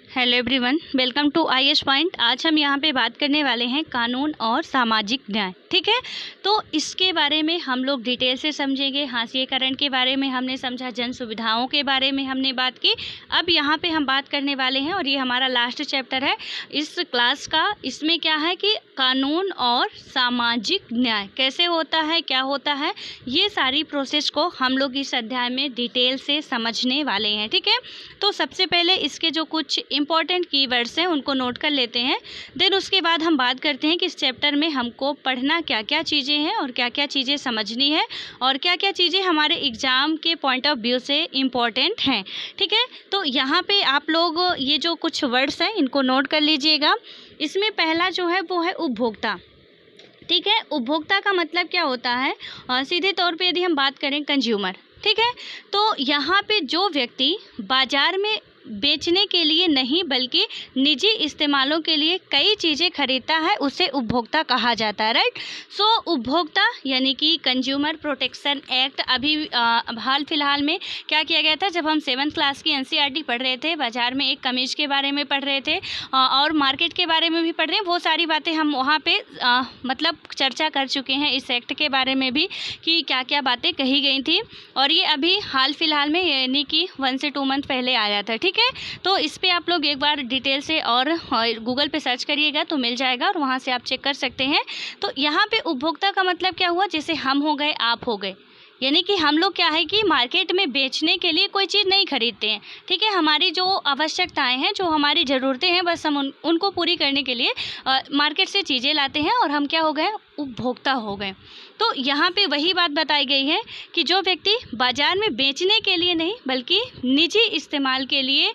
Hello everyone, welcome to IAS point. आज हम यहाँ पे बात करने वाले हैं कानून और सामाजिक न्याय। ठीक है, तो इसके बारे में हम लोग डिटेल से समझेंगे। हाशिएकरण के बारे में हमने समझा, जन सुविधाओं के बारे में हमने बात की। अब यहाँ पे हम बात करने वाले हैं और ये हमारा लास्ट चैप्टर है इस क्लास का। इसमें क्या है कि कानून और सामाजिक न्याय कैसे होता है, क्या होता है, ये सारी प्रोसेस को हम लोग इस अध्याय में डिटेल से समझने वाले हैं। ठीक है, तो सबसे पहले इसके जो कुछ इंपॉर्टेंट कीवर्ड्स हैं उनको नोट कर लेते हैं। देन उसके बाद हम बात करते हैं कि इस चैप्टर में हमको पढ़ना क्या क्या चीज़ें हैं और क्या क्या चीज़ें समझनी है और क्या क्या चीज़ें हमारे एग्ज़ाम के पॉइंट ऑफ व्यू से इम्पॉर्टेंट हैं। ठीक है, तो यहाँ पे आप लोग ये जो कुछ वर्ड्स हैं इनको नोट कर लीजिएगा। इसमें पहला जो है वो है उपभोक्ता। ठीक है, उपभोक्ता का मतलब क्या होता है, सीधे तौर पे यदि हम बात करें कंज्यूमर। ठीक है, तो यहाँ पे जो व्यक्ति बाज़ार में बेचने के लिए नहीं बल्कि निजी इस्तेमालों के लिए कई चीज़ें खरीदता है उसे उपभोक्ता कहा जाता है। राइट, सो उपभोक्ता यानी कि कंज्यूमर प्रोटेक्शन एक्ट अभी हाल फिलहाल में क्या किया गया था, जब हम 7th क्लास की एनसीईआरटी पढ़ रहे थे, बाज़ार में एक कमीज के बारे में पढ़ रहे थे और मार्केट के बारे में भी पढ़ रहे हैं। वो सारी बातें हम वहाँ पे मतलब चर्चा कर चुके हैं इस एक्ट के बारे में भी कि क्या क्या बातें कही गई थी। और ये अभी हाल फिलहाल में यानी कि 1 से 2 मंथ पहले आया था। ठीक है, तो इस पे आप लोग एक बार डिटेल से और गूगल पे सर्च करिएगा तो मिल जाएगा और वहाँ से आप चेक कर सकते हैं। तो यहाँ पे उपभोक्ता का मतलब क्या हुआ, जैसे हम हो गए, आप हो गए, यानी कि हम लोग क्या है कि मार्केट में बेचने के लिए कोई चीज़ नहीं खरीदते हैं। ठीक है, हमारी जो आवश्यकताएं हैं, जो हमारी ज़रूरतें हैं, बस हम उनको पूरी करने के लिए मार्केट से चीज़ें लाते हैं और हम क्या हो गए, उपभोक्ता हो गए। तो यहाँ पे वही बात बताई गई है कि जो व्यक्ति बाज़ार में बेचने के लिए नहीं बल्कि निजी इस्तेमाल के लिए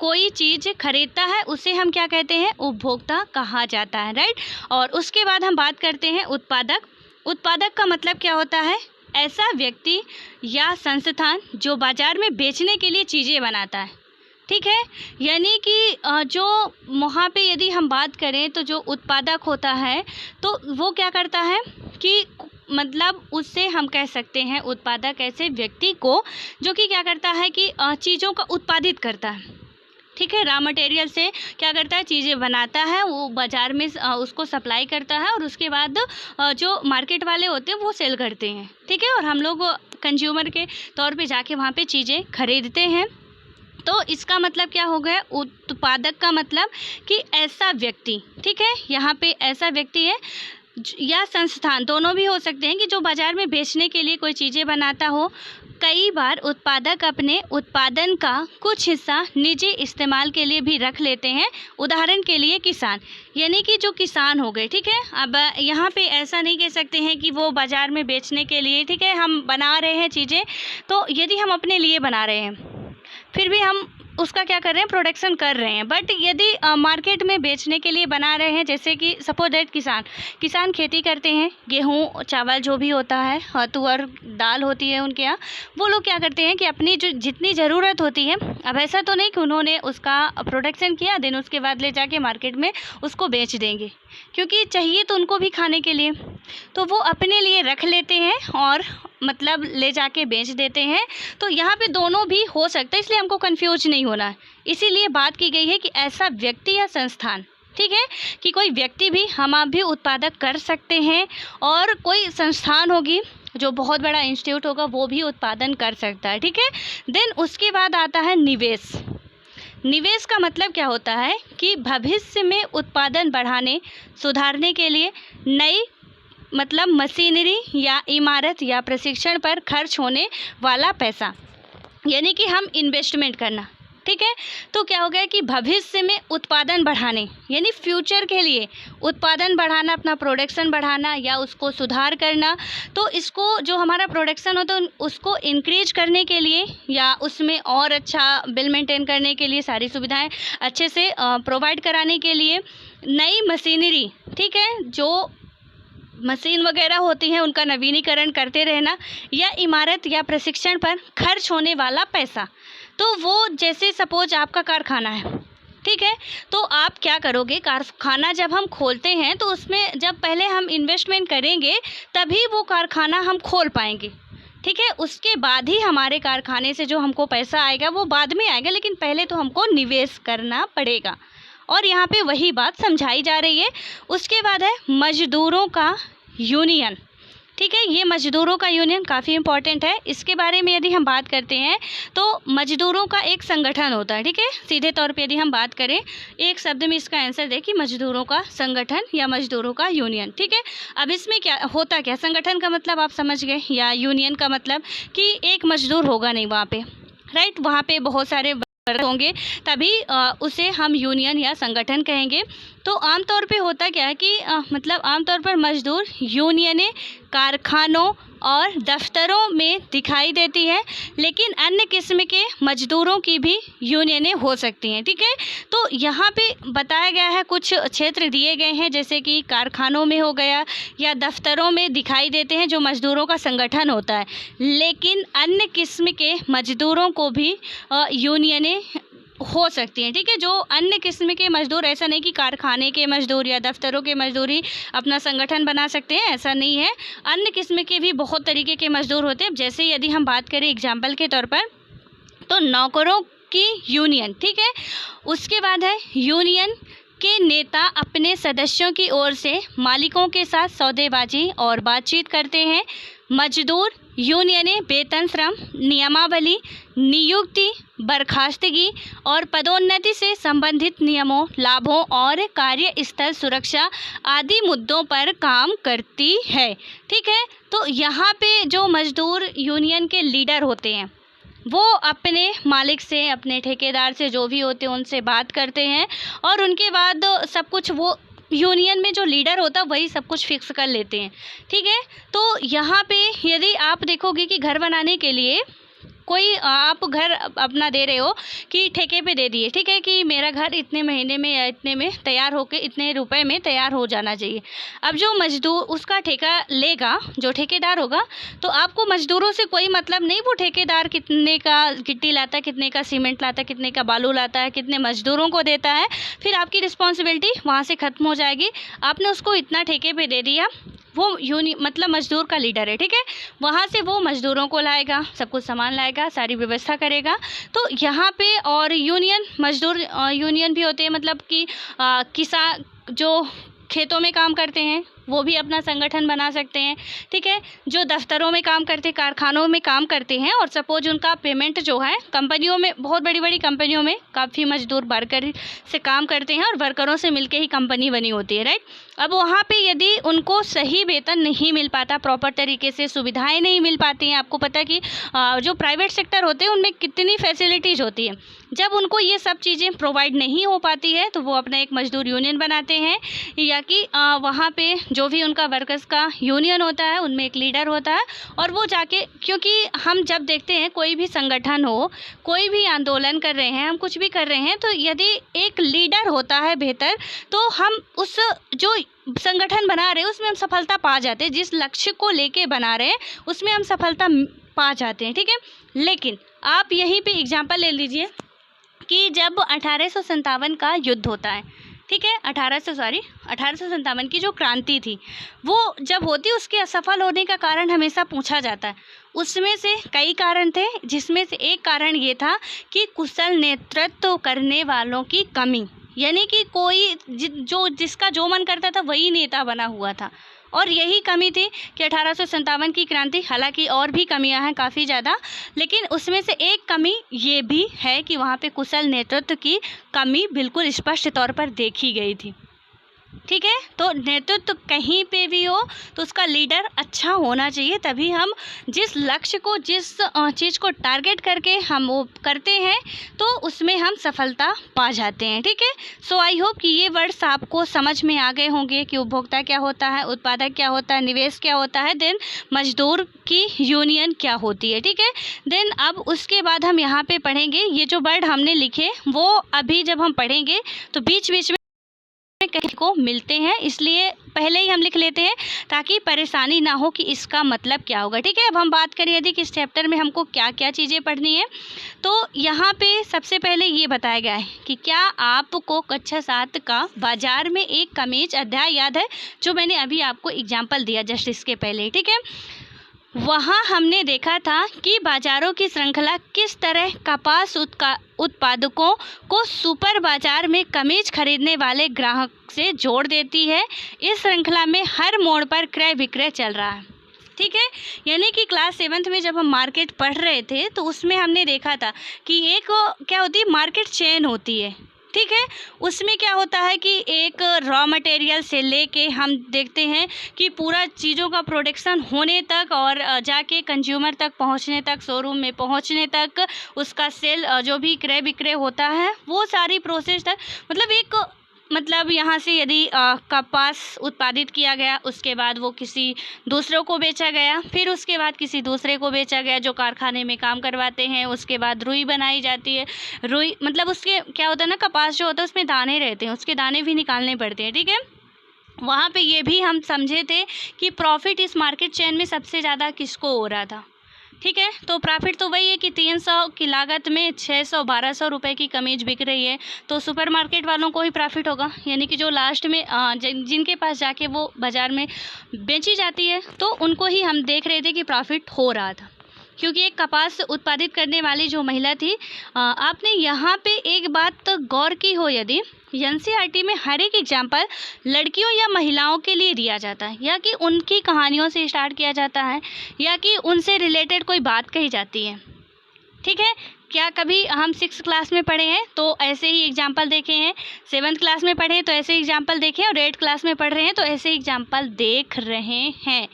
कोई चीज़ खरीदता है उसे हम क्या कहते हैं, उपभोक्ता कहा जाता है। राइट, और उसके बाद हम बात करते हैं उत्पादक। उत्पादक का मतलब क्या होता है, ऐसा व्यक्ति या संस्थान जो बाज़ार में बेचने के लिए चीज़ें बनाता है। ठीक है, यानी कि जो वहाँ पे यदि हम बात करें तो जो उत्पादक होता है तो वो क्या करता है कि मतलब उससे हम कह सकते हैं उत्पादक ऐसे व्यक्ति को जो कि क्या करता है कि चीज़ों का उत्पादित करता है। ठीक है, रॉ मटेरियल से क्या करता है, चीज़ें बनाता है, वो बाज़ार में उसको सप्लाई करता है और उसके बाद जो मार्केट वाले होते हैं वो सेल करते हैं। ठीक है, और हम लोग कंज्यूमर के तौर पे जाके वहाँ पे चीज़ें खरीदते हैं। तो इसका मतलब क्या हो गया, उत्पादक का मतलब कि ऐसा व्यक्ति। ठीक है, यहाँ पे ऐसा व्यक्ति है या संस्थान, दोनों भी हो सकते हैं, कि जो बाज़ार में बेचने के लिए कोई चीज़ें बनाता हो। कई बार उत्पादक अपने उत्पादन का कुछ हिस्सा निजी इस्तेमाल के लिए भी रख लेते हैं। उदाहरण के लिए किसान, यानी कि जो किसान हो गए। ठीक है, अब यहाँ पे ऐसा नहीं कह सकते हैं कि वो बाज़ार में बेचने के लिए, ठीक है, हम बना रहे हैं चीज़ें, तो यदि हम अपने लिए बना रहे हैं फिर भी हम उसका क्या कर रहे हैं, प्रोडक्शन कर रहे हैं। बट यदि मार्केट में बेचने के लिए बना रहे हैं, जैसे कि सपोज दैट किसान खेती करते हैं, गेहूँ चावल जो भी होता है, तुअर दाल होती है उनके यहाँ, वो लोग क्या करते हैं कि अपनी जो जितनी ज़रूरत होती है, अब ऐसा तो नहीं कि उन्होंने उसका प्रोडक्शन किया देन उसके बाद ले जाके मार्केट में उसको बेच देंगे, क्योंकि चाहिए तो उनको भी खाने के लिए, तो वो अपने लिए रख लेते हैं और मतलब ले जाके बेच देते हैं। तो यहाँ पे दोनों भी हो सकता है, इसलिए हमको कंफ्यूज नहीं होना है। इसीलिए बात की गई है कि ऐसा व्यक्ति या संस्थान, ठीक है, कि कोई व्यक्ति भी, हम आप भी उत्पादक कर सकते हैं और कोई संस्थान होगी जो बहुत बड़ा इंस्टीट्यूट होगा वो भी उत्पादन कर सकता है। ठीक है, देन उसके बाद आता है निवेश। निवेश का मतलब क्या होता है कि भविष्य में उत्पादन बढ़ाने, सुधारने के लिए नई मतलब मशीनरी या इमारत या प्रशिक्षण पर खर्च होने वाला पैसा, यानी कि हम इन्वेस्टमेंट करना। ठीक है, तो क्या हो गया कि भविष्य में उत्पादन बढ़ाने यानी फ्यूचर के लिए उत्पादन बढ़ाना, अपना प्रोडक्शन बढ़ाना या उसको सुधार करना। तो इसको जो हमारा प्रोडक्शन होता है उसको इंक्रीज करने के लिए या उसमें और अच्छा बिल मेंटेन करने के लिए, सारी सुविधाएं अच्छे से प्रोवाइड कराने के लिए नई मशीनरी, ठीक है, जो मशीन वगैरह होती हैं उनका नवीनीकरण करते रहना, या इमारत या प्रशिक्षण पर खर्च होने वाला पैसा। तो वो जैसे सपोज आपका कारखाना है, ठीक है, तो आप क्या करोगे, कारखाना जब हम खोलते हैं तो उसमें जब पहले हम इन्वेस्टमेंट करेंगे तभी वो कारखाना हम खोल पाएंगे। ठीक है। उसके बाद ही हमारे कारखाने से जो हमको पैसा आएगा वो बाद में आएगा, लेकिन पहले तो हमको निवेश करना पड़ेगा, और यहाँ पे वही बात समझाई जा रही है। उसके बाद है मजदूरों का यूनियन। ठीक है, ये मजदूरों का यूनियन काफ़ी इम्पॉर्टेंट है। इसके बारे में यदि हम बात करते हैं तो मजदूरों का एक संगठन होता है। ठीक है, सीधे तौर पे यदि हम बात करें, एक शब्द में इसका आंसर दें कि मजदूरों का संगठन या मजदूरों का यूनियन। ठीक है, अब इसमें क्या होता, क्या संगठन का मतलब आप समझ गए, या यूनियन का मतलब कि एक मजदूर होगा नहीं वहाँ पे, राइट, वहाँ पे बहुत सारे होंगे, तभी उसे हम यूनियन या संगठन कहेंगे। तो आमतौर पे होता क्या है कि मतलब आमतौर पर मजदूर यूनियनें कारखानों और दफ्तरों में दिखाई देती है, लेकिन अन्य किस्म के मजदूरों की भी यूनियनें हो सकती हैं। ठीक है, तो यहाँ पे बताया गया है, कुछ क्षेत्र दिए गए हैं, जैसे कि कारखानों में हो गया या दफ्तरों में दिखाई देते हैं जो मजदूरों का संगठन होता है, लेकिन अन्य किस्म के मजदूरों को भी यूनियनें हो सकती हैं। ठीक है, जो अन्य किस्म के मजदूर, ऐसा नहीं कि कारखाने के मजदूर या दफ्तरों के मजदूर ही अपना संगठन बना सकते हैं, ऐसा नहीं है। अन्य किस्म के भी बहुत तरीके के मजदूर होते हैं। जैसे यदि हम बात करें एग्जाम्पल के तौर पर, तो नौकरों की यूनियन। ठीक है, उसके बाद है यूनियन के नेता अपने सदस्यों की ओर से मालिकों के साथ सौदेबाजी और बातचीत करते हैं। मजदूर यूनियनें वेतन, श्रम, नियमावली, नियुक्ति, बर्खास्तगी और पदोन्नति से संबंधित नियमों, लाभों और कार्यस्थल सुरक्षा आदि मुद्दों पर काम करती है। ठीक है, तो यहाँ पे जो मजदूर यूनियन के लीडर होते हैं वो अपने मालिक से, अपने ठेकेदार से, जो भी होते हैं उनसे बात करते हैं, और उनके बाद सब कुछ वो यूनियन में जो लीडर होता है वही सब कुछ फिक्स कर लेते हैं। ठीक है, तो यहाँ पे यदि आप देखोगे कि घर बनाने के लिए कोई आप घर अपना दे रहे हो कि ठेके पे दे दिए, ठीक है, कि मेरा घर इतने महीने में या इतने में तैयार होके इतने रुपए में तैयार हो जाना चाहिए। अब जो मजदूर उसका ठेका लेगा, जो ठेकेदार होगा, तो आपको मजदूरों से कोई मतलब नहीं, वो ठेकेदार कितने का गिट्टी लाता है, कितने का सीमेंट लाता है, कितने का बालू लाता है, कितने मजदूरों को देता है, फिर आपकी रिस्पॉन्सिबिलिटी वहाँ से ख़त्म हो जाएगी। आपने उसको इतना ठेके पे दे दिया, वो मतलब मजदूर का लीडर है। ठीक है, वहाँ से वो मजदूरों को लाएगा, सब कुछ सामान लाएगा, सारी व्यवस्था करेगा। तो यहाँ पे और यूनियन, मजदूर यूनियन भी होते हैं, मतलब कि किसान जो खेतों में काम करते हैं वो भी अपना संगठन बना सकते हैं। ठीक है, जो दफ्तरों में काम करते, कारखानों में काम करते हैं, और सपोज उनका पेमेंट जो है कंपनियों में, बहुत बड़ी बड़ी कंपनियों में काफ़ी मजदूर वर्कर से काम करते हैं और वर्करों से मिलके ही कंपनी बनी होती है, राइट। अब वहाँ पे यदि उनको सही वेतन नहीं मिल पाता, प्रॉपर तरीके से सुविधाएं नहीं मिल पाती हैं, आपको पता है कि जो प्राइवेट सेक्टर होते हैं उनमें कितनी फैसिलिटीज़ होती है, जब उनको ये सब चीज़ें प्रोवाइड नहीं हो पाती है तो वो अपना एक मजदूर यूनियन बनाते हैं, या कि वहाँ पे जो भी उनका वर्कर्स का यूनियन होता है उनमें एक लीडर होता है, और वो जाके, क्योंकि हम जब देखते हैं कोई भी संगठन हो, कोई भी आंदोलन कर रहे हैं, हम कुछ भी कर रहे हैं, तो यदि एक लीडर होता है बेहतर, तो हम उस जो संगठन बना रहे हैं उसमें हम सफलता पा जाते हैं, जिस लक्ष्य को लेके बना रहे हैं उसमें हम सफलता पा जाते हैं। ठीक है, लेकिन आप यहीं पे एग्जांपल ले लीजिए कि जब 1857 का युद्ध होता है, ठीक है, 1857 की जो क्रांति थी वो जब होती, उसके असफल होने का कारण हमेशा पूछा जाता है। उसमें से कई कारण थे, जिसमें से एक कारण ये था कि कुशल नेतृत्व करने वालों की कमी, यानी कि कोई जिसका जो मन करता था वही नेता बना हुआ था, और यही कमी थी कि 1857 की क्रांति, हालांकि और भी कमियां हैं काफ़ी ज़्यादा, लेकिन उसमें से एक कमी ये भी है कि वहाँ पे कुशल नेतृत्व की कमी बिल्कुल स्पष्ट तौर पर देखी गई थी। ठीक है, तो नेतृत्व कहीं पे भी हो तो उसका लीडर अच्छा होना चाहिए, तभी हम जिस लक्ष्य को, जिस चीज़ को टारगेट करके हम वो करते हैं तो उसमें हम सफलता पा जाते हैं। ठीक है, सो आई होप कि ये वर्ड्स आपको समझ में आ गए होंगे कि उपभोक्ता क्या होता है, उत्पादक क्या होता है, निवेश क्या होता है, देन मजदूर की यूनियन क्या होती है। ठीक है, देन अब उसके बाद हम यहाँ पे पढ़ेंगे, ये जो वर्ड हमने लिखे वो अभी जब हम पढ़ेंगे तो बीच बीच में कहीं को मिलते हैं, इसलिए पहले ही हम लिख लेते हैं ताकि परेशानी ना हो कि इसका मतलब क्या होगा। ठीक है, अब हम बात करें यदि किस चैप्टर में हमको क्या क्या चीज़ें पढ़नी है, तो यहाँ पे सबसे पहले ये बताया गया है कि क्या आपको कक्षा 7 का बाजार में एक कमीज अध्याय याद है, जो मैंने अभी आपको एग्जाम्पल दिया जस्ट इसके पहले। ठीक है, वहाँ हमने देखा था कि बाज़ारों की श्रृंखला किस तरह कपास उत्पादकों को सुपर बाज़ार में कमीज खरीदने वाले ग्राहक से जोड़ देती है। इस श्रृंखला में हर मोड़ पर क्रय विक्रय चल रहा है। ठीक है, यानी कि क्लास 7th में जब हम मार्केट पढ़ रहे थे तो उसमें हमने देखा था कि एक क्या होती है, मार्केट चेन होती है। ठीक है, उसमें क्या होता है कि एक रॉ मटेरियल से लेके हम देखते हैं कि पूरा चीज़ों का प्रोडक्शन होने तक और जाके कंज्यूमर तक पहुंचने तक, शोरूम में पहुंचने तक, उसका सेल जो भी क्रय विक्रय होता है वो सारी प्रोसेस तक, मतलब यहाँ से यदि कपास उत्पादित किया गया, उसके बाद वो किसी दूसरों को बेचा गया, फिर उसके बाद किसी दूसरे को बेचा गया जो कारखाने में काम करवाते हैं, उसके बाद रुई बनाई जाती है। रुई मतलब उसके क्या होता है ना, कपास जो होता है उसमें दाने रहते हैं, उसके दाने भी निकालने पड़ते हैं। ठीक है, वहाँ पे ये भी हम समझे थे कि प्रॉफिट इस मार्केट चेन में सबसे ज़्यादा किसको हो रहा था। ठीक है, तो प्रॉफिट तो वही है कि 300 की लागत में 600-1200 रुपए की कमीज बिक रही है, तो सुपरमार्केट वालों को ही प्रॉफिट होगा, यानी कि जो लास्ट में जिनके पास जाके वो बाज़ार में बेची जाती है तो उनको ही हम देख रहे थे कि प्रॉफिट हो रहा था। क्योंकि एक कपास उत्पादित करने वाली जो महिला थी, आपने यहाँ पे एक बात तो गौर की हो, यदि एनसीईआरटी में हर एक एग्जाम्पल लड़कियों या महिलाओं के लिए दिया जाता है, या कि उनकी कहानियों से स्टार्ट किया जाता है, या कि उनसे रिलेटेड कोई बात कही जाती है। ठीक है, क्या कभी हम 6th क्लास में पढ़े हैं तो ऐसे ही एग्जाम्पल देखे हैं, 7th क्लास में पढ़े हैं तो ऐसे एग्जाम्पल देखे हैं, और 8th क्लास में पढ़ रहे हैं तो ऐसे एग्जाम्पल देख रहे हैं।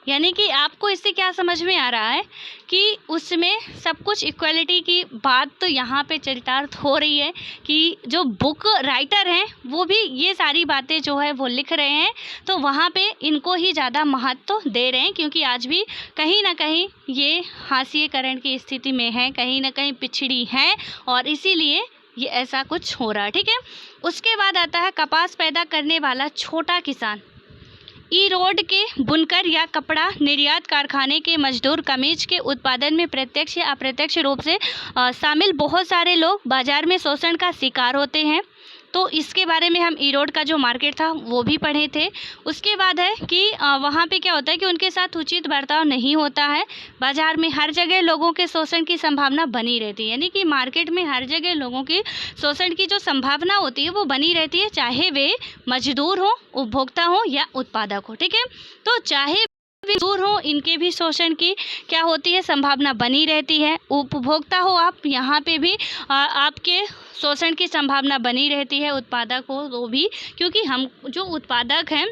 यानी कि आपको इससे क्या समझ में आ रहा है कि उसमें सब कुछ इक्वलिटी की बात तो यहाँ पे चरितार्थ हो रही है कि जो बुक राइटर हैं वो भी ये सारी बातें जो है वो लिख रहे हैं, तो वहाँ पे इनको ही ज़्यादा महत्व दे रहे हैं, क्योंकि आज भी कहीं ना कहीं ये हाशिएकरण की स्थिति में है, कहीं ना कहीं पिछड़ी है, और इसीलिए ये ऐसा कुछ हो रहा है। ठीक है, उसके बाद आता है कपास पैदा करने वाला छोटा किसान। ई रोड के बुनकर या कपड़ा निर्यात कारखाने के मजदूर कमीज के उत्पादन में प्रत्यक्ष या अप्रत्यक्ष रूप से शामिल बहुत सारे लोग बाजार में शोषण का शिकार होते हैं। तो इसके बारे में हम ई रोड का जो मार्केट था वो भी पढ़े थे। उसके बाद है कि वहाँ पे क्या होता है कि उनके साथ उचित बर्ताव नहीं होता है। बाज़ार में हर जगह लोगों के शोषण की संभावना बनी रहती है, यानी कि मार्केट में हर जगह लोगों की शोषण की जो संभावना होती है वो बनी रहती है, चाहे वे मजदूर हो, उपभोक्ता हो या उत्पादक हो। ठीक है, तो चाहे दूर हो, इनके भी शोषण की क्या होती है, संभावना बनी रहती है। उपभोक्ता हो आप, यहाँ पे भी आपके शोषण की संभावना बनी रहती है। उत्पादक हो तो भी, क्योंकि हम जो उत्पादक हैं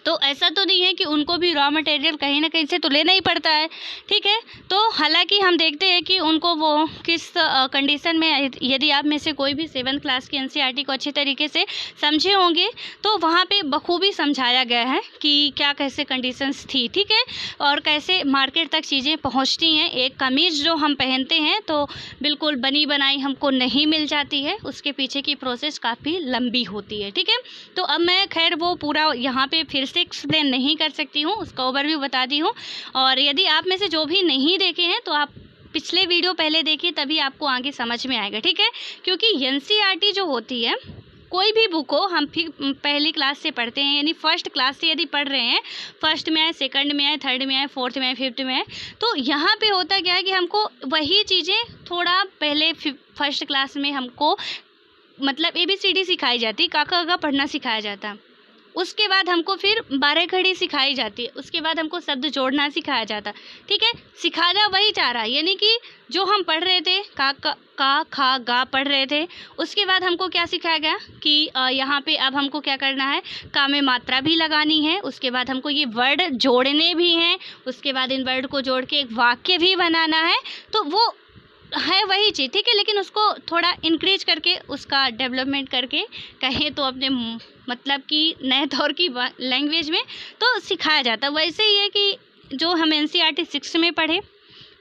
तो ऐसा तो नहीं है कि उनको भी रॉ मटेरियल कहीं ना कहीं से तो लेना ही पड़ता है। ठीक है, तो हालांकि हम देखते हैं कि उनको वो किस कंडीशन में, यदि आप में से कोई भी 7th क्लास की एनसीईआरटी को अच्छे तरीके से समझे होंगे तो वहाँ पे बखूबी समझाया गया है कि क्या कैसे कंडीशंस थी। ठीक है, और कैसे मार्केट तक चीज़ें पहुँचती हैं। एक कमीज़ जो हम पहनते हैं तो बिल्कुल बनी बनाई हमको नहीं मिल जाती है, उसके पीछे की प्रोसेस काफ़ी लंबी होती है। ठीक है, तो अब मैं खैर वो पूरा यहाँ पे फिर एक्सप्लेन नहीं कर सकती हूँ, उसका ओवरव्यू बता दी हूँ। और यदि आप में से जो भी नहीं देखे हैं तो आप पिछले वीडियो पहले देखिए, तभी आपको आगे समझ में आएगा। ठीक है, क्योंकि एनसीईआरटी जो होती है, कोई भी बुक हो, हम फिर पहली क्लास से पढ़ते हैं, यानी फर्स्ट क्लास से यदि पढ़ रहे हैं, फर्स्ट में आए, सेकंड में आए, थर्ड में आए, फोर्थ में आए, फिफ्थ में आए, तो यहाँ पे होता क्या है कि हमको वही चीज़ें थोड़ा पहले फर्स्ट क्लास में हमको मतलब ABCD सिखाई जाती, काका काका पढ़ना सिखाया जाता है। उसके बाद हमको फिर 12 घड़ी सिखाई जाती है, उसके बाद हमको शब्द जोड़ना सिखाया जाता। ठीक है, सिखाना वही चाह रहा है, यानी कि जो हम पढ़ रहे थे का खा गा पढ़ रहे थे, उसके बाद हमको क्या सिखाया गया कि यहाँ पे अब हमको क्या करना है, का में मात्रा भी लगानी है, उसके बाद हमको ये वर्ड जोड़ने भी हैं, उसके बाद इन वर्ड को जोड़ के एक वाक्य भी बनाना है। तो वो है वही चीज़। ठीक है, लेकिन उसको थोड़ा इंक्रीज करके, उसका डेवलपमेंट करके कहें तो अपने मतलब कि नए दौर की लैंग्वेज में तो सिखाया जाता है। वैसे ही है कि जो हम एनसीईआरटी 6 में पढ़े,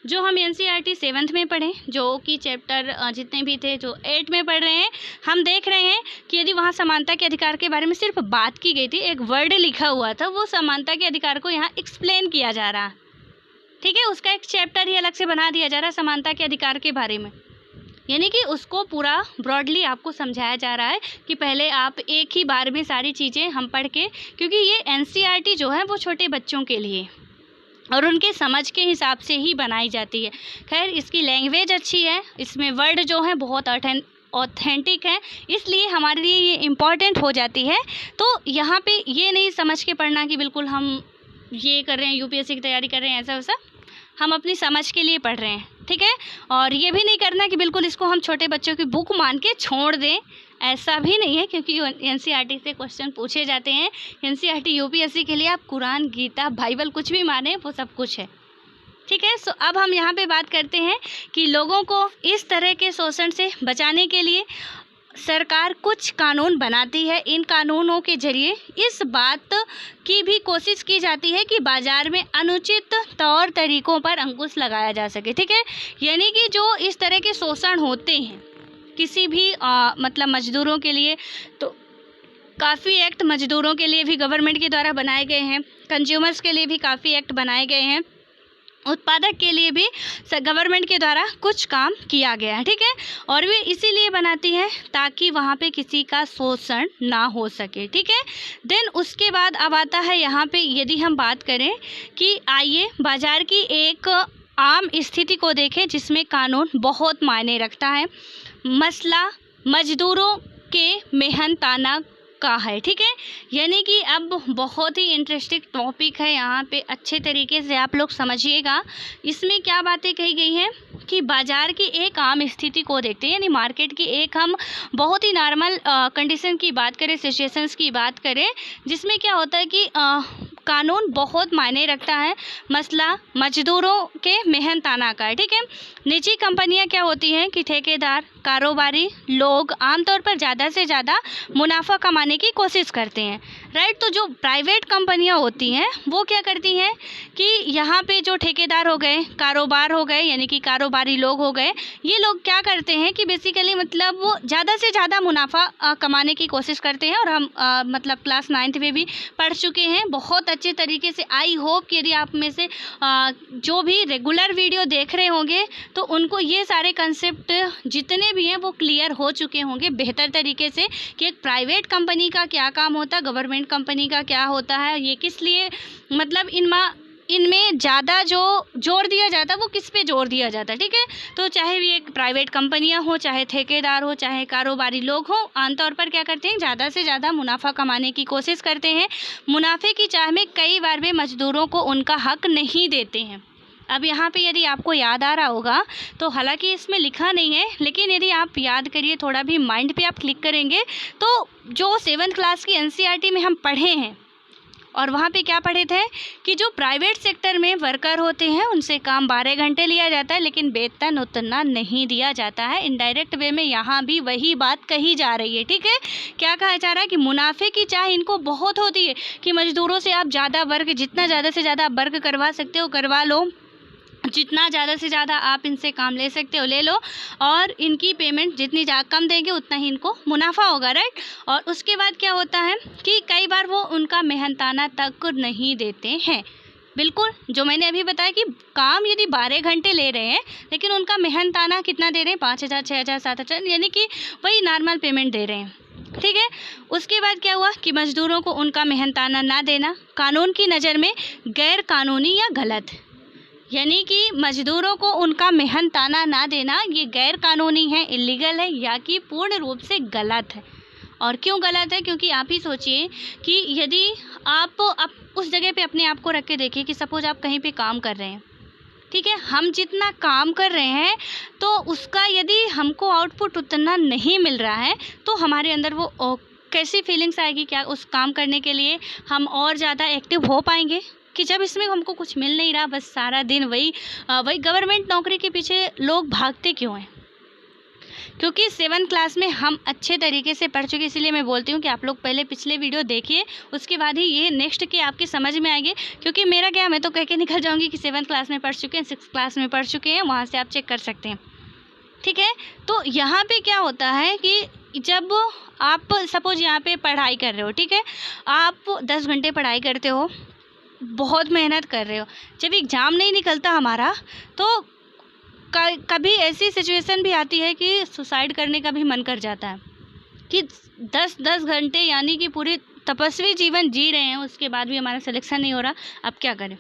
जो हम एनसीईआरटी 7th में पढ़े, जो कि चैप्टर जितने भी थे जो 8 में पढ़ रहे हैं, हम देख रहे हैं कि यदि वहाँ समानता के अधिकार के बारे में सिर्फ बात की गई थी, एक वर्ड लिखा हुआ था, वो समानता के अधिकार को यहाँ एक्सप्लेन किया जा रहा है। ठीक है, उसका एक चैप्टर ही अलग से बना दिया जा रहा है समानता के अधिकार के बारे में, यानी कि उसको पूरा ब्रॉडली आपको समझाया जा रहा है कि पहले आप एक ही बार में सारी चीज़ें हम पढ़ के, क्योंकि ये एनसीईआरटी जो है वो छोटे बच्चों के लिए, और उनके समझ के हिसाब से ही बनाई जाती है। खैर, इसकी लैंग्वेज अच्छी है, इसमें वर्ड जो हैं बहुत ऑथेंटिक है, इसलिए हमारे लिए ये इम्पॉर्टेंट हो जाती है। तो यहाँ पे ये नहीं समझ के पढ़ना कि बिल्कुल हम ये कर रहे हैं, यूपीएससी की तैयारी कर रहे हैं, ऐसा वैसा। हम अपनी समझ के लिए पढ़ रहे हैं, ठीक है। और ये भी नहीं करना कि बिल्कुल इसको हम छोटे बच्चों की बुक मान के छोड़ दें, ऐसा भी नहीं है, क्योंकि एनसीईआरटी से क्वेश्चन पूछे जाते हैं। एनसीईआरटी यूपीएससी के लिए आप कुरान, गीता, बाइबल कुछ भी माने, वो सब कुछ है, ठीक है। सो अब हम यहाँ पे बात करते हैं कि लोगों को इस तरह के शोषण से बचाने के लिए सरकार कुछ कानून बनाती है। इन कानूनों के ज़रिए इस बात की भी कोशिश की जाती है कि बाज़ार में अनुचित तौर तरीक़ों पर अंकुश लगाया जा सके, ठीक है। यानी कि जो इस तरह के शोषण होते हैं किसी भी मतलब मज़दूरों के लिए, तो काफ़ी एक्ट मज़दूरों के लिए भी गवर्नमेंट के द्वारा बनाए गए हैं, कंज्यूमर्स के लिए भी काफ़ी एक्ट बनाए गए हैं, उत्पादक के लिए भी गवर्नमेंट के द्वारा कुछ काम किया गया है, ठीक है। और वे इसीलिए बनाती है ताकि वहाँ पे किसी का शोषण ना हो सके, ठीक है। देन उसके बाद अब आता है यहाँ पे, यदि हम बात करें कि आइए बाज़ार की एक आम स्थिति को देखें जिसमें कानून बहुत मायने रखता है। मसला मज़दूरों के मेहनताना का है, ठीक है। यानी कि अब बहुत ही इंटरेस्टिंग टॉपिक है, यहाँ पे अच्छे तरीके से आप लोग समझिएगा। इसमें क्या बातें कही गई हैं कि बाज़ार की एक आम स्थिति को देखते हैं, यानी मार्केट की एक हम बहुत ही नॉर्मल कंडीशन की बात करें, सिचुएशंस की बात करें, जिसमें क्या होता है कि कानून बहुत मायने रखता है। मसला मज़दूरों के मेहनताना का है, ठीक है। निजी कंपनियां क्या होती हैं कि ठेकेदार, कारोबारी लोग आमतौर पर ज़्यादा से ज़्यादा मुनाफा कमाने की कोशिश करते हैं, राइट। तो जो प्राइवेट कंपनियां होती हैं वो क्या करती हैं कि यहाँ पे जो ठेकेदार हो गए, कारोबार हो गए, यानी कि कारोबारी लोग हो गए, ये लोग क्या करते हैं कि बेसिकली मतलब वो ज़्यादा से ज़्यादा मुनाफा कमाने की कोशिश करते हैं। और हम मतलब क्लास 9th में भी पढ़ चुके हैं बहुत अच्छे तरीके से। आई होप कि यदि आप में से जो भी रेगुलर वीडियो देख रहे होंगे तो उनको ये सारे कंसेप्ट जितने भी हैं वो क्लियर हो चुके होंगे बेहतर तरीके से, कि एक प्राइवेट कंपनी का क्या काम होता है, गवर्नमेंट कंपनी का क्या होता है, ये किस लिए मतलब इनमें ज़्यादा जो जोर दिया जाता है वो किस पे जोर दिया जाता है, ठीक है। तो चाहे भी एक प्राइवेट कंपनियां हो, चाहे ठेकेदार हो, चाहे कारोबारी लोग हों, आमतौर पर क्या करते हैं, ज़्यादा से ज़्यादा मुनाफा कमाने की कोशिश करते हैं। मुनाफे की चाह में कई बार वे मज़दूरों को उनका हक नहीं देते हैं। अब यहाँ पे यदि आपको याद आ रहा होगा तो हालांकि इसमें लिखा नहीं है, लेकिन यदि आप याद करिए, थोड़ा भी माइंड पे आप क्लिक करेंगे तो जो 7th क्लास की एनसीईआरटी में हम पढ़े हैं और वहाँ पे क्या पढ़े थे कि जो प्राइवेट सेक्टर में वर्कर होते हैं उनसे काम 12 घंटे लिया जाता है, लेकिन वेतन उतना नहीं दिया जाता है। इनडायरेक्ट वे में यहाँ भी वही बात कही जा रही है, ठीक है। क्या कहा जा रहा है कि मुनाफे की चाह इनको बहुत होती है कि मज़दूरों से आप ज़्यादा वर्क, जितना ज़्यादा से ज़्यादा आप वर्क करवा सकते हो करवा लो, जितना ज़्यादा से ज़्यादा आप इनसे काम ले सकते हो ले लो, और इनकी पेमेंट जितनी कम देंगे उतना ही इनको मुनाफा होगा, राइट। और उसके बाद क्या होता है कि कई बार वो उनका मेहनताना तक नहीं देते हैं। बिल्कुल, जो मैंने अभी बताया कि काम यदि 12 घंटे ले रहे हैं लेकिन उनका मेहनताना कितना दे रहे हैं, 5,000, 6,000, 7,000, यानी कि वही नॉर्मल पेमेंट दे रहे हैं, ठीक है। उसके बाद क्या हुआ कि मज़दूरों को उनका मेहनताना ना देना कानून की नज़र में गैर कानूनी या गलत है। यानी कि मज़दूरों को उनका मेहनताना ना देना ये गैर कानूनी है, इलीगल है, या कि पूर्ण रूप से गलत है। और क्यों गलत है, क्योंकि आप ही सोचिए कि यदि आप उस जगह पे अपने आप को रख के देखिए कि सपोज़ आप कहीं पे काम कर रहे हैं, ठीक है, हम जितना काम कर रहे हैं तो उसका यदि हमको आउटपुट उतना नहीं मिल रहा है तो हमारे अंदर वो कैसी फीलिंग्स आएगी, क्या उस काम करने के लिए हम और ज़्यादा एक्टिव हो पाएंगे कि जब इसमें हमको कुछ मिल नहीं रहा, बस सारा दिन वही गवर्नमेंट नौकरी के पीछे लोग भागते क्यों हैं? क्योंकि 7th क्लास में हम अच्छे तरीके से पढ़ चुके, इसीलिए मैं बोलती हूँ कि आप लोग पहले पिछले वीडियो देखिए, उसके बाद ही ये नेक्स्ट के आपकी समझ में आएंगे। क्योंकि मेरा क्या, मैं तो कह के निकल जाऊँगी कि 7th क्लास में पढ़ चुके हैं, 6th क्लास में पढ़ चुके हैं, वहाँ से आप चेक कर सकते हैं, ठीक है। तो यहाँ पे क्या होता है कि जब आप सपोज यहाँ पे पढ़ाई कर रहे हो, ठीक है, आप 10 घंटे पढ़ाई करते हो, बहुत मेहनत कर रहे हो, जब एग्ज़ाम नहीं निकलता हमारा तो कभी ऐसी सिचुएशन भी आती है कि सुसाइड करने का भी मन कर जाता है कि 10 घंटे यानी कि पूरे तपस्वी जीवन जी रहे हैं, उसके बाद भी हमारा सिलेक्शन नहीं हो रहा, अब क्या करें।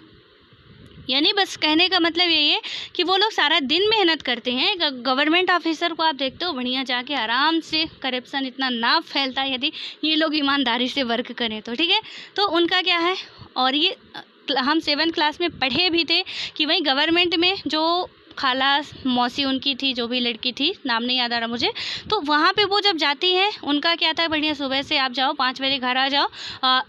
यानी बस कहने का मतलब यही है कि वो लोग सारा दिन मेहनत करते हैं। गवर्नमेंट ऑफिसर को आप देखते हो बढ़िया जाके आराम से, करप्शन इतना ना फैलता है यदि ये लोग ईमानदारी से वर्क करें तो, ठीक है। तो उनका क्या है, और ये हम 7th क्लास में पढ़े भी थे कि वही गवर्नमेंट में जो खाला मौसी उनकी थी, जो भी लड़की थी, नाम नहीं याद आ रहा मुझे, तो वहाँ पे वो जब जाती हैं उनका क्या था, बढ़िया सुबह से आप जाओ, 5 बजे घर आ जाओ,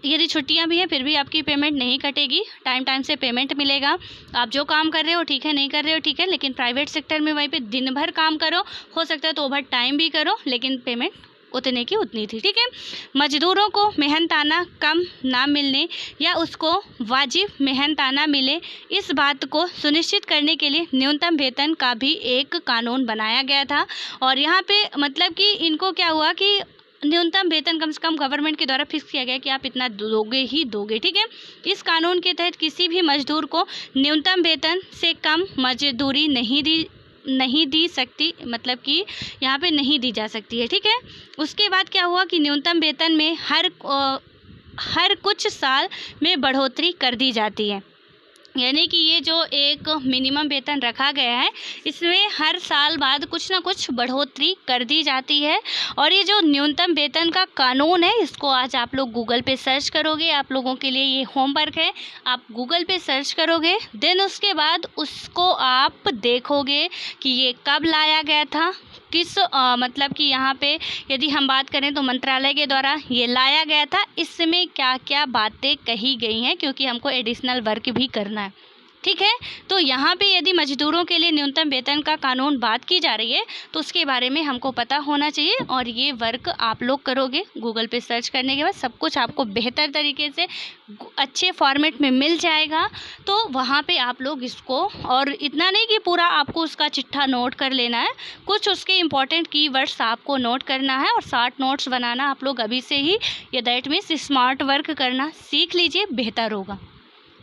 यदि छुट्टियाँ भी हैं फिर भी आपकी पेमेंट नहीं कटेगी, टाइम से पेमेंट मिलेगा। आप जो काम कर रहे हो ठीक है, नहीं कर रहे हो ठीक है, लेकिन प्राइवेट सेक्टर में वहीं पे दिन भर काम करो, हो सकता है तो ओवर टाइम भी करो, लेकिन पेमेंट उतने की उतनी थी, ठीक है। मजदूरों को मेहनताना कम ना मिलने या उसको वाजिब मेहनताना मिले, इस बात को सुनिश्चित करने के लिए न्यूनतम वेतन का भी एक कानून बनाया गया था। और यहाँ पे मतलब कि इनको क्या हुआ कि न्यूनतम वेतन कम से कम गवर्नमेंट के द्वारा फिक्स किया गया कि आप इतना दोगे ही दोगे, ठीक है। इस कानून के तहत किसी भी मजदूर को न्यूनतम वेतन से कम मजदूरी नहीं दी सकती, मतलब कि यहाँ पे नहीं दी जा सकती है, ठीक है। उसके बाद क्या हुआ कि न्यूनतम वेतन में हर कुछ साल में बढ़ोतरी कर दी जाती है। यानी कि ये जो एक मिनिमम वेतन रखा गया है, इसमें हर साल बाद कुछ ना कुछ बढ़ोतरी कर दी जाती है। और ये जो न्यूनतम वेतन का कानून है, इसको आज आप लोग गूगल पे सर्च करोगे, आप लोगों के लिए ये होमवर्क है, आप गूगल पे सर्च करोगे, देन उसके बाद उसको आप देखोगे कि ये कब लाया गया था, किस मतलब कि यहाँ पे यदि हम बात करें तो मंत्रालय के द्वारा ये लाया गया था, इसमें क्या क्या बातें कही गई हैं, क्योंकि हमको एडिशनल वर्क भी करना है, ठीक है। तो यहाँ पे यदि मजदूरों के लिए न्यूनतम वेतन का कानून बात की जा रही है तो उसके बारे में हमको पता होना चाहिए। और ये वर्क आप लोग करोगे, गूगल पे सर्च करने के बाद सब कुछ आपको बेहतर तरीके से अच्छे फॉर्मेट में मिल जाएगा। तो वहाँ पे आप लोग इसको, और इतना नहीं कि पूरा आपको उसका चिट्ठा नोट कर लेना है, कुछ उसके इम्पॉर्टेंट कीवर्ड्स आपको नोट करना है और 60 नोट्स बनाना आप लोग अभी से ही, या दैट मीन्स स्मार्ट वर्क करना सीख लीजिए, बेहतर होगा,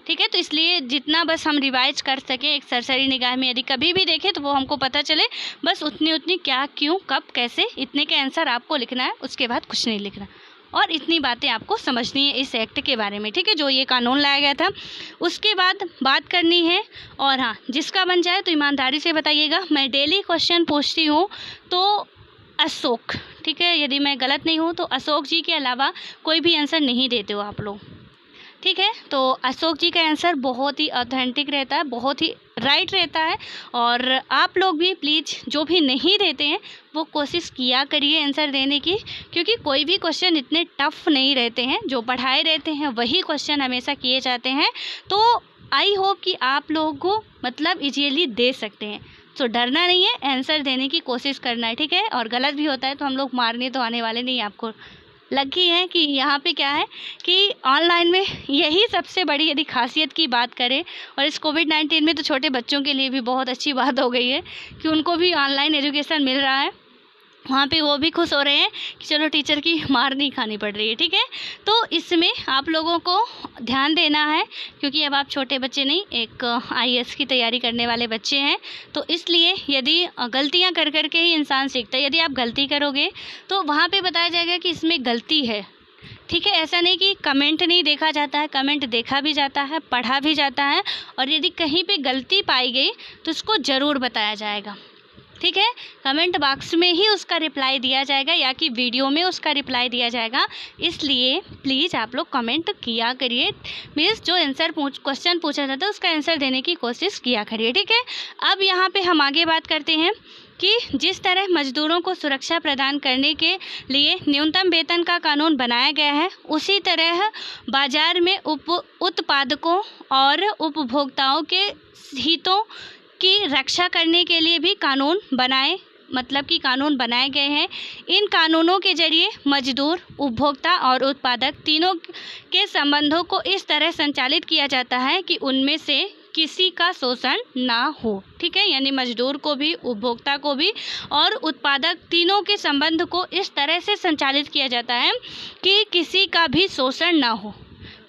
ठीक है। तो इसलिए जितना बस हम रिवाइज कर सकें एक सरसरी निगाह में, यदि कभी भी देखें तो वो हमको पता चले, बस उतनी क्या, क्यों, कब, कैसे, इतने के आंसर आपको लिखना है, उसके बाद कुछ नहीं लिखना। और इतनी बातें आपको समझनी है इस एक्ट के बारे में, ठीक है, जो ये कानून लाया गया था। उसके बाद बात करनी है, और हाँ, जिसका बन जाए तो ईमानदारी से बताइएगा। मैं डेली क्वेश्चन पूछती हूँ, तो अशोक, ठीक है, यदि मैं गलत नहीं हूँ तो अशोक जी के अलावा कोई भी आंसर नहीं देते हो आप लोग, ठीक है। तो अशोक जी का आंसर बहुत ही ऑथेंटिक रहता है, बहुत ही राइट रहता है। और आप लोग भी प्लीज़ जो भी नहीं देते हैं वो कोशिश किया करिए आंसर देने की, क्योंकि कोई भी क्वेश्चन इतने टफ नहीं रहते हैं, जो पढ़ाए रहते हैं वही क्वेश्चन हमेशा किए जाते हैं। तो आई होप कि आप लोगों को मतलब इजीली दे सकते हैं। तो डरना नहीं है, आंसर देने की कोशिश करना है, ठीक है। और गलत भी होता है तो हम लोग मारने तो आने वाले नहीं, आपको लगी है कि यहाँ पे क्या है कि ऑनलाइन में यही सबसे बड़ी यदि खासियत की बात करें, और इस कोविड-19 में तो छोटे बच्चों के लिए भी बहुत अच्छी बात हो गई है कि उनको भी ऑनलाइन एजुकेशन मिल रहा है। वहाँ पे वो भी खुश हो रहे हैं कि चलो टीचर की मार नहीं खानी पड़ रही है, ठीक है। तो इसमें आप लोगों को ध्यान देना है, क्योंकि अब आप छोटे बच्चे नहीं, एक IAS की तैयारी करने वाले बच्चे हैं। तो इसलिए यदि गलतियाँ कर के ही इंसान सीखता है, यदि आप गलती करोगे तो वहाँ पे बताया जाएगा कि इसमें गलती है, ठीक है। ऐसा नहीं कि कमेंट नहीं देखा जाता है, कमेंट देखा भी जाता है, पढ़ा भी जाता है, और यदि कहीं पे गलती पाई गई तो उसको ज़रूर बताया जाएगा, ठीक है। कमेंट बॉक्स में ही उसका रिप्लाई दिया जाएगा, या कि वीडियो में उसका रिप्लाई दिया जाएगा। इसलिए प्लीज़ आप लोग कमेंट किया करिए, मीन्स जो आंसर क्वेश्चन पूछा जाता है उसका आंसर देने की कोशिश किया करिए, ठीक है। अब यहाँ पे हम आगे बात करते हैं कि जिस तरह मजदूरों को सुरक्षा प्रदान करने के लिए न्यूनतम वेतन का कानून बनाया गया है, उसी तरह बाजार में उत्पादकों और उपभोक्ताओं के हितों की रक्षा करने के लिए भी कानून बनाए गए हैं। इन कानूनों के जरिए मजदूर, उपभोक्ता और उत्पादक तीनों के संबंधों को इस तरह संचालित किया जाता है कि उनमें से किसी का शोषण ना हो, ठीक है। यानी मजदूर को भी, उपभोक्ता को भी और उत्पादक तीनों के संबंध को इस तरह से संचालित किया जाता है कि किसी का भी शोषण ना हो।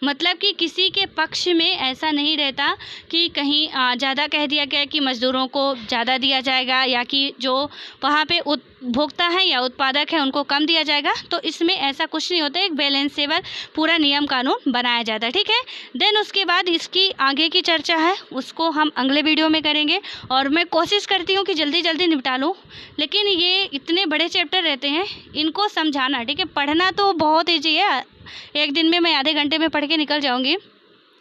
मतलब कि किसी के पक्ष में ऐसा नहीं रहता कि कहीं ज़्यादा कह दिया गया कि मज़दूरों को ज़्यादा दिया जाएगा, या कि जो वहाँ पे उपभोक्ता हैं या उत्पादक हैं उनको कम दिया जाएगा। तो इसमें ऐसा कुछ नहीं होता, एक बैलेंसेबल पूरा नियम कानून बनाया जाता है, ठीक है। देन उसके बाद इसकी आगे की चर्चा है उसको हम अगले वीडियो में करेंगे, और मैं कोशिश करती हूँ कि जल्दी जल्दी निपटा लूँ, लेकिन ये इतने बड़े चैप्टर रहते हैं, इनको समझाना, ठीक है। पढ़ना तो बहुत ईजी है, एक दिन में मैं आधे घंटे में पढ़ के निकल जाऊँगी,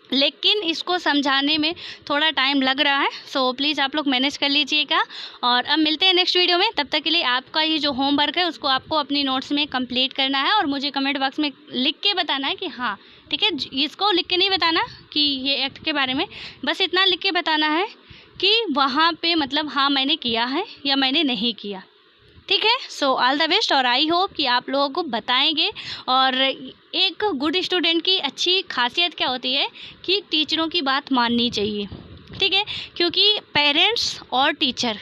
लेकिन इसको समझाने में थोड़ा टाइम लग रहा है। सो प्लीज़ आप लोग मैनेज कर लीजिएगा, और अब मिलते हैं नेक्स्ट वीडियो में। तब तक के लिए आपका ये जो होमवर्क है उसको आपको अपनी नोट्स में कंप्लीट करना है, और मुझे कमेंट बॉक्स में लिख के बताना है कि हाँ, ठीक है। इसको लिख के नहीं बताना कि ये एक्ट के बारे में, बस इतना लिख के बताना है कि वहाँ पे मतलब हाँ मैंने किया है या मैंने नहीं किया, ठीक है। सो ऑल द बेस्ट, और आई होप कि आप लोगों को बताएंगे। और एक गुड स्टूडेंट की अच्छी खासियत क्या होती है कि टीचरों की बात माननी चाहिए, ठीक है, क्योंकि पेरेंट्स और टीचर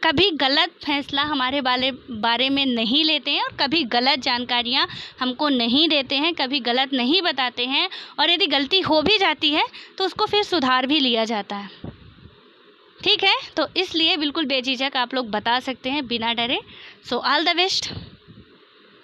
कभी गलत फैसला हमारे बारे में नहीं लेते हैं, और कभी गलत जानकारियाँ हमको नहीं देते हैं, कभी गलत नहीं बताते हैं, और यदि गलती हो भी जाती है तो उसको फिर सुधार भी लिया जाता है, ठीक है। तो इसलिए बिल्कुल बेझिझक आप लोग बता सकते हैं बिना डरे। So all the best.